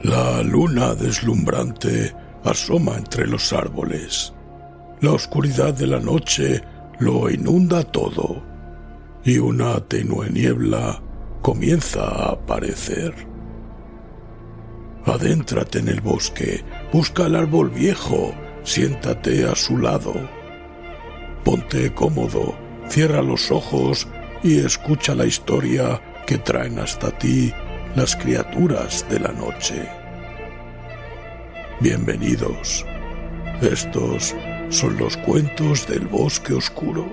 La luna deslumbrante asoma entre los árboles. La oscuridad de la noche lo inunda todo y una tenue niebla comienza a aparecer. Adéntrate en el bosque, busca el árbol viejo, siéntate a su lado. Ponte cómodo, cierra los ojos y escucha la historia que traen hasta ti las criaturas de la noche. Bienvenidos. Estos son los cuentos del bosque oscuro.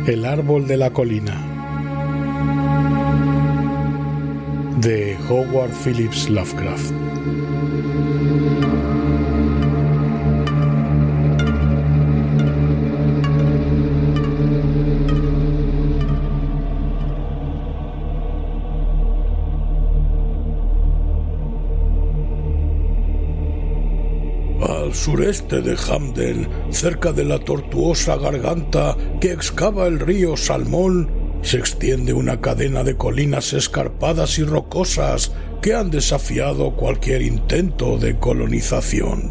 El árbol de la colina, de Howard Phillips Lovecraft. Al sureste de Hamden, cerca de la tortuosa garganta que excava el río Salmón, se extiende una cadena de colinas escarpadas y rocosas que han desafiado cualquier intento de colonización.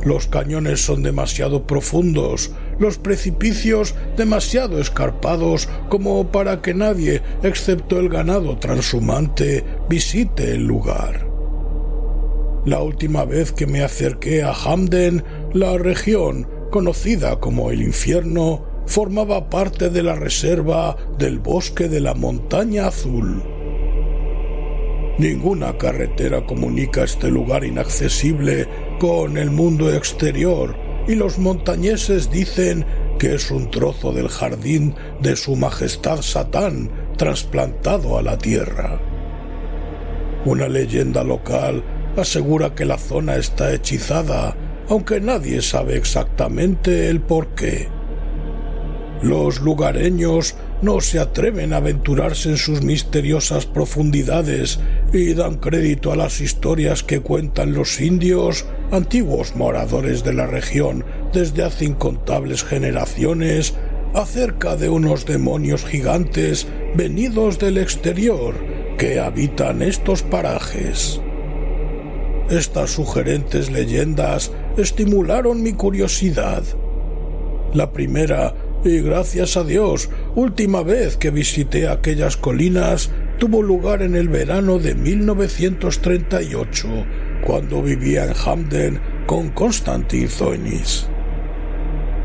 Los cañones son demasiado profundos, los precipicios demasiado escarpados como para que nadie, excepto el ganado transhumante, visite el lugar. La última vez que me acerqué a Hamden, la región, conocida como el Infierno, formaba parte de la reserva del bosque de la Montaña Azul. Ninguna carretera comunica este lugar inaccesible con el mundo exterior, y los montañeses dicen que es un trozo del jardín de Su Majestad Satán trasplantado a la tierra. Una leyenda local asegura que la zona está hechizada, aunque nadie sabe exactamente el porqué. Los lugareños no se atreven a aventurarse en sus misteriosas profundidades y dan crédito a las historias que cuentan los indios, antiguos moradores de la región desde hace incontables generaciones, acerca de unos demonios gigantes venidos del exterior que habitan estos parajes. Estas sugerentes leyendas estimularon mi curiosidad. La primera, y gracias a Dios, última vez que visité aquellas colinas tuvo lugar en el verano de 1938, cuando vivía en Hamden con Constantin Zoinis.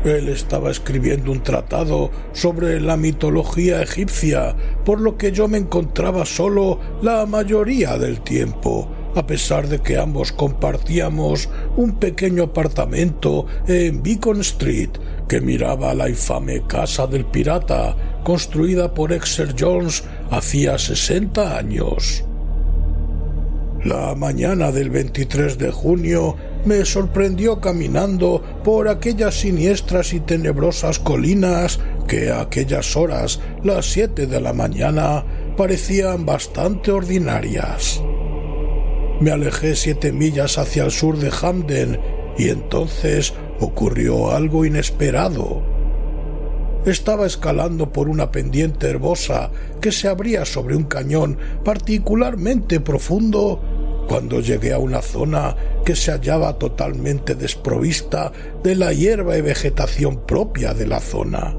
Él estaba escribiendo un tratado sobre la mitología egipcia, por lo que yo me encontraba solo la mayoría del tiempo, a pesar de que ambos compartíamos un pequeño apartamento en Beacon Street que miraba a la infame casa del pirata, construida por Exeter Jones hacía 60 años. La mañana del 23 de junio me sorprendió caminando por aquellas siniestras y tenebrosas colinas que a aquellas horas, las 7 de la mañana, parecían bastante ordinarias. Me alejé 7 millas hacia el sur de Hamden y entonces ocurrió algo inesperado. Estaba escalando por una pendiente herbosa que se abría sobre un cañón particularmente profundo cuando llegué a una zona que se hallaba totalmente desprovista de la hierba y vegetación propia de la zona.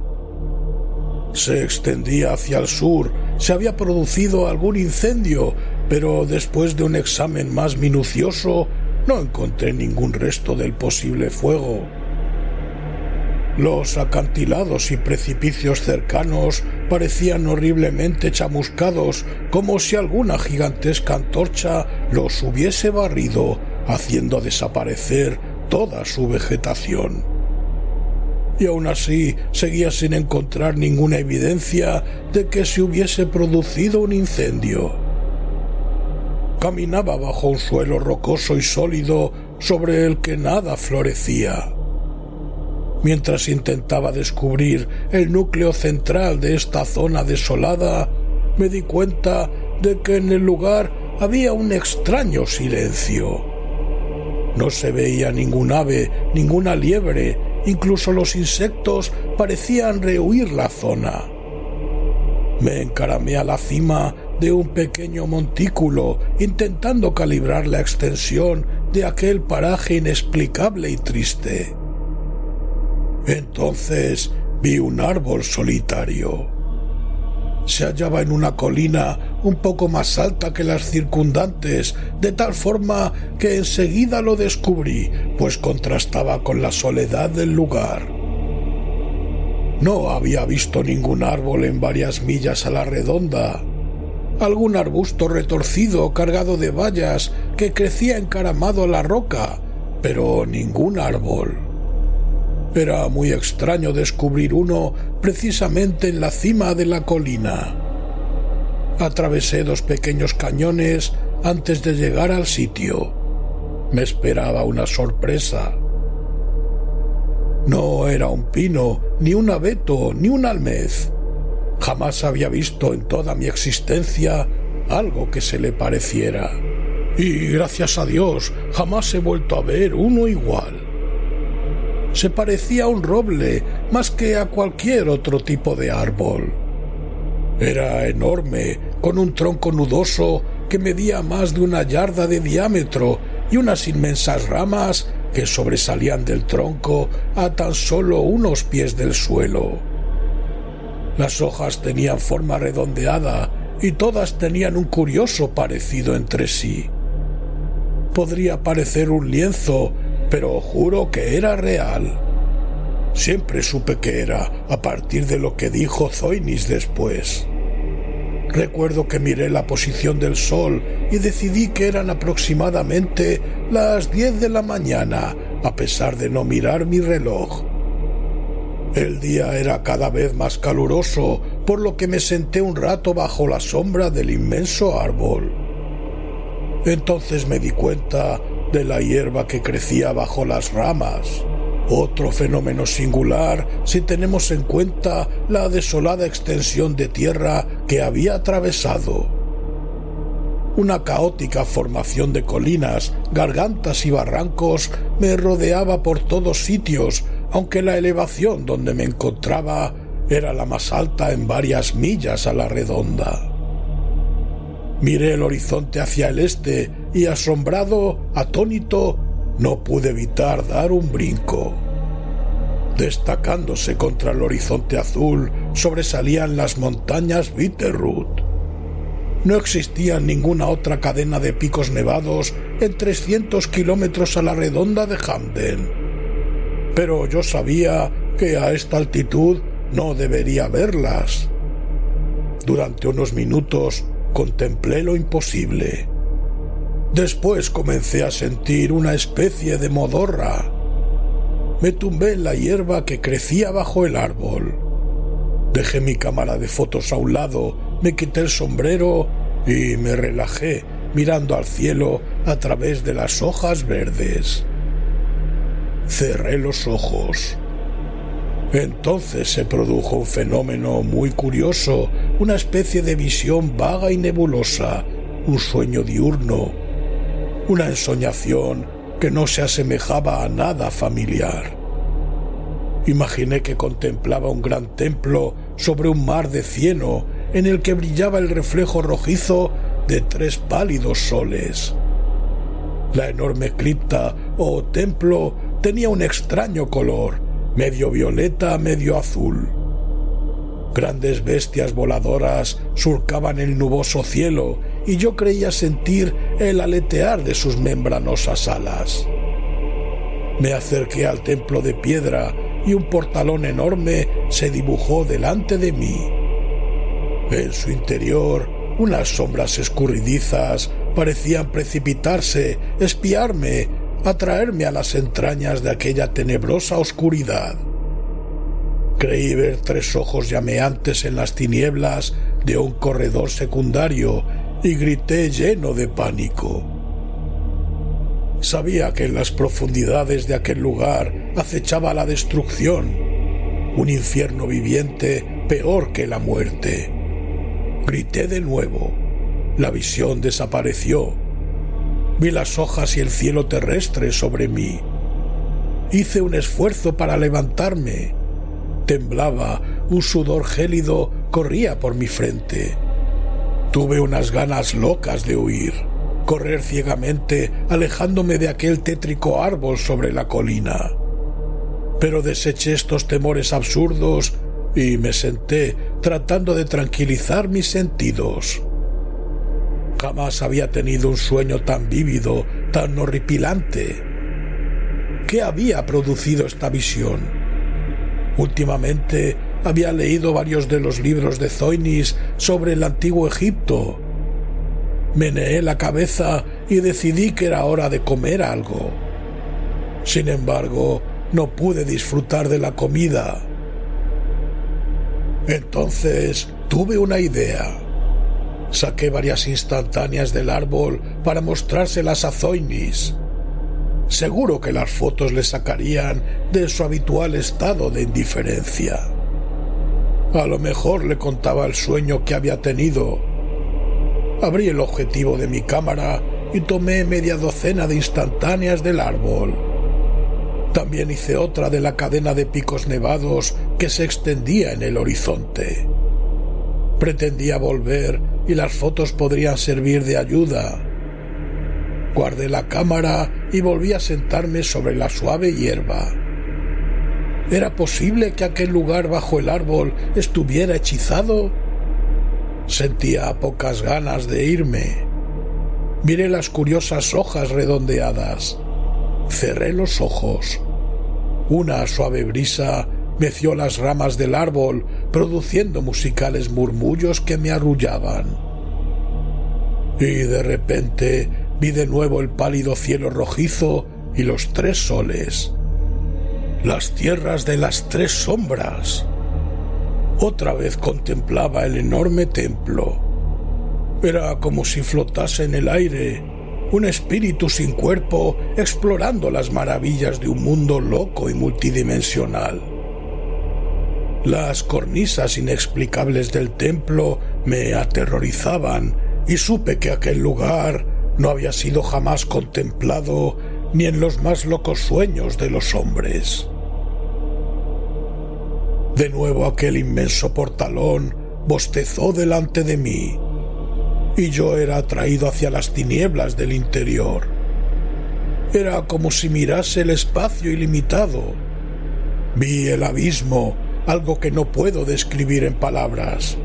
Se extendía hacia el sur, se había producido algún incendio, pero después de un examen más minucioso no encontré ningún resto del posible fuego. Los acantilados y precipicios cercanos parecían horriblemente chamuscados, como si alguna gigantesca antorcha los hubiese barrido, haciendo desaparecer toda su vegetación. y aún así seguía sin encontrar ninguna evidencia de que se hubiese producido un incendio. Caminaba bajo un suelo rocoso y sólido sobre el que nada florecía. Mientras intentaba descubrir el núcleo central de esta zona desolada, me di cuenta de que en el lugar había un extraño silencio. No se veía ningún ave, ninguna liebre, incluso los insectos parecían rehuir la zona. Me encaramé a la cima de un pequeño montículo, intentando calibrar la extensión de aquel paraje inexplicable y triste. Entonces vi un árbol solitario. Se hallaba en una colina un poco más alta que las circundantes, de tal forma que enseguida lo descubrí, pues contrastaba con la soledad del lugar. No había visto ningún árbol en varias millas a la redonda. Algún arbusto retorcido cargado de bayas que crecía encaramado a la roca, pero ningún árbol. Era muy extraño descubrir uno precisamente en la cima de la colina. Atravesé 2 pequeños cañones antes de llegar al sitio. Me esperaba una sorpresa. No era un pino, ni un abeto, ni un almez. Jamás había visto en toda mi existencia algo que se le pareciera. Y gracias a Dios jamás he vuelto a ver uno igual. Se parecía a un roble más que a cualquier otro tipo de árbol. Era enorme, con un tronco nudoso que medía más de 1 yarda de diámetro y unas inmensas ramas que sobresalían del tronco a tan solo unos pies del suelo. Las hojas tenían forma redondeada y todas tenían un curioso parecido entre sí. Podría parecer un lienzo, pero juro que era real. Siempre supe que era, a partir de lo que dijo Zoinis después. Recuerdo que miré la posición del sol y decidí que eran aproximadamente las 10 de la mañana, a pesar de no mirar mi reloj. El día era cada vez más caluroso, por lo que me senté un rato bajo la sombra del inmenso árbol. Entonces me di cuenta de la hierba que crecía bajo las ramas. Otro fenómeno singular si tenemos en cuenta la desolada extensión de tierra que había atravesado. Una caótica formación de colinas, gargantas y barrancos me rodeaba por todos sitios, aunque la elevación donde me encontraba era la más alta en varias millas a la redonda. Miré el horizonte hacia el este y, asombrado, atónito, no pude evitar dar un brinco. Destacándose contra el horizonte azul, sobresalían las montañas Bitterroot. No existía ninguna otra cadena de picos nevados en 300 kilómetros a la redonda de Hamden. Pero yo sabía que a esta altitud no debería verlas. Durante unos minutos contemplé lo imposible. Después comencé a sentir una especie de modorra. Me tumbé en la hierba que crecía bajo el árbol. Dejé mi cámara de fotos a un lado, me quité el sombrero y me relajé mirando al cielo a través de las hojas verdes. Cerré los ojos. Entonces se produjo un fenómeno muy curioso, una especie de visión vaga y nebulosa, un sueño diurno, una ensoñación que no se asemejaba a nada familiar. Imaginé que contemplaba un gran templo sobre un mar de cieno en el que brillaba el reflejo rojizo de 3 pálidos soles. La enorme cripta o templo tenía un extraño color, medio violeta, medio azul. Grandes bestias voladoras surcaban el nuboso cielo y yo creía sentir el aletear de sus membranosas alas. Me acerqué al templo de piedra y un portalón enorme se dibujó delante de mí. En su interior, unas sombras escurridizas parecían precipitarse, espiarme, atraerme a las entrañas de aquella tenebrosa oscuridad. Creí ver 3 ojos llameantes en las tinieblas de un corredor secundario y grité lleno de pánico. Sabía que en las profundidades de aquel lugar acechaba la destrucción, un infierno viviente peor que la muerte. Grité de nuevo. La visión desapareció. Vi las hojas y el cielo terrestre sobre mí. Hice un esfuerzo para levantarme. Temblaba, un sudor gélido corría por mi frente. Tuve unas ganas locas de huir, correr ciegamente, alejándome de aquel tétrico árbol sobre la colina. Pero deseché estos temores absurdos y me senté tratando de tranquilizar mis sentidos. Jamás había tenido un sueño tan vívido, tan horripilante. ¿Qué había producido esta visión? Últimamente había leído varios de los libros de Zoinis sobre el antiguo Egipto. Meneé la cabeza y decidí que era hora de comer algo. Sin embargo, no pude disfrutar de la comida. Entonces tuve una idea. Saqué varias instantáneas del árbol para mostrárselas a Zoinis. Seguro que las fotos le sacarían de su habitual estado de indiferencia. A lo mejor le contaba el sueño que había tenido. Abrí el objetivo de mi cámara y tomé media docena de instantáneas del árbol. También hice otra de la cadena de picos nevados que se extendía en el horizonte. Pretendía volver y las fotos podrían servir de ayuda. Guardé la cámara y volví a sentarme sobre la suave hierba. ¿Era posible que aquel lugar bajo el árbol estuviera hechizado? Sentía pocas ganas de irme. Miré las curiosas hojas redondeadas. Cerré los ojos. Una suave brisa meció las ramas del árbol, produciendo musicales murmullos que me arrullaban. Y de repente vi de nuevo el pálido cielo rojizo y los 3 soles. Las tierras de las 3 sombras. Otra vez contemplaba el enorme templo. Era como si flotase en el aire, un espíritu sin cuerpo explorando las maravillas de un mundo loco y multidimensional. Las cornisas inexplicables del templo me aterrorizaban y supe que aquel lugar no había sido jamás contemplado ni en los más locos sueños de los hombres. De nuevo aquel inmenso portalón bostezó delante de mí, y yo era atraído hacia las tinieblas del interior. Era como si mirase el espacio ilimitado. Vi el abismo, algo que no puedo describir en palabras.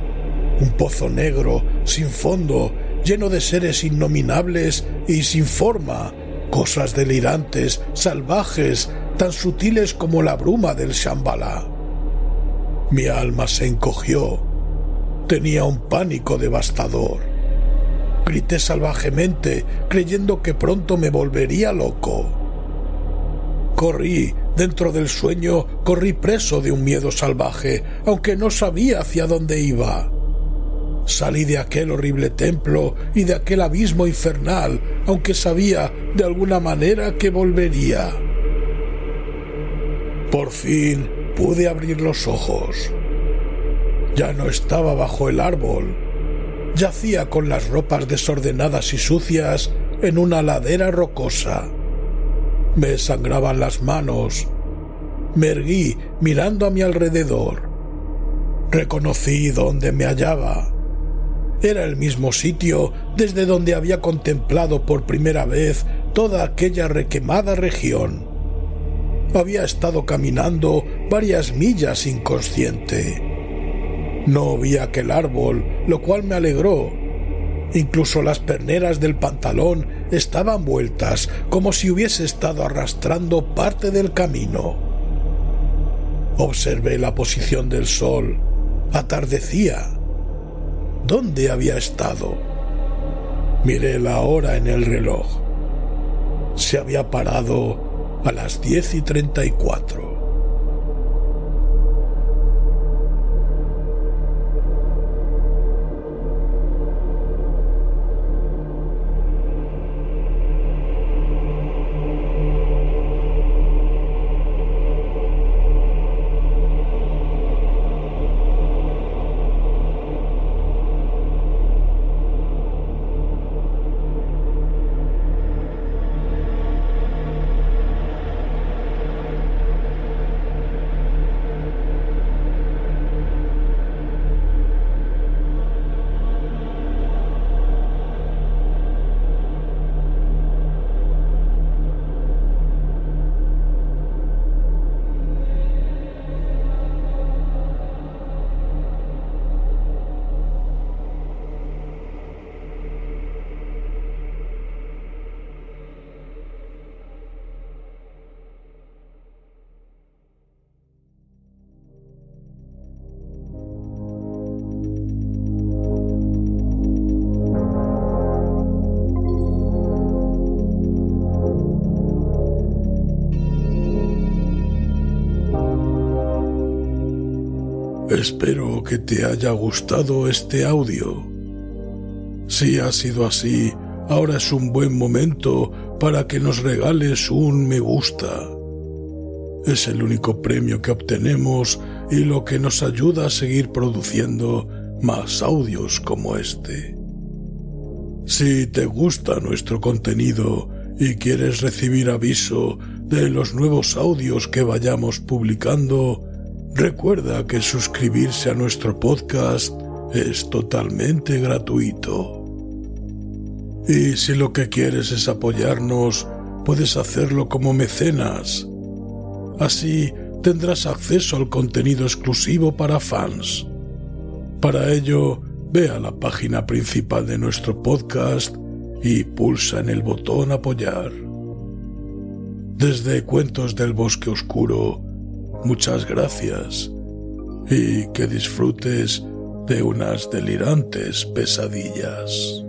Un pozo negro, sin fondo, lleno de seres innominables y sin forma, cosas delirantes, salvajes, tan sutiles como la bruma del Shambhala. Mi alma se encogió. Tenía un pánico devastador. Grité salvajemente, creyendo que pronto me volvería loco. Corrí, dentro del sueño, corrí preso de un miedo salvaje, aunque no sabía hacia dónde iba. Salí de aquel horrible templo y de aquel abismo infernal, aunque sabía de alguna manera que volvería. Por fin pude abrir los ojos. Ya no estaba bajo el árbol. Yacía con las ropas desordenadas y sucias en una ladera rocosa. Me sangraban las manos. Me erguí mirando a mi alrededor. Reconocí dónde me hallaba. Era el mismo sitio desde donde había contemplado por primera vez toda aquella requemada región. Había estado caminando varias millas inconsciente. No vi aquel árbol, lo cual me alegró. Incluso las perneras del pantalón estaban vueltas, como si hubiese estado arrastrando parte del camino. Observé la posición del sol. Atardecía. ¿Dónde había estado? Miré la hora en el reloj. Se había parado a las 10:34. Espero que te haya gustado este audio. Si ha sido así, ahora es un buen momento para que nos regales un me gusta. Es el único premio que obtenemos y lo que nos ayuda a seguir produciendo más audios como este. Si te gusta nuestro contenido y quieres recibir aviso de los nuevos audios que vayamos publicando, recuerda que suscribirse a nuestro podcast es totalmente gratuito. Y si lo que quieres es apoyarnos, puedes hacerlo como mecenas. Así tendrás acceso al contenido exclusivo para fans. Para ello, ve a la página principal de nuestro podcast y pulsa en el botón apoyar. Desde Cuentos del Bosque Oscuro, muchas gracias y que disfrutes de unas delirantes pesadillas.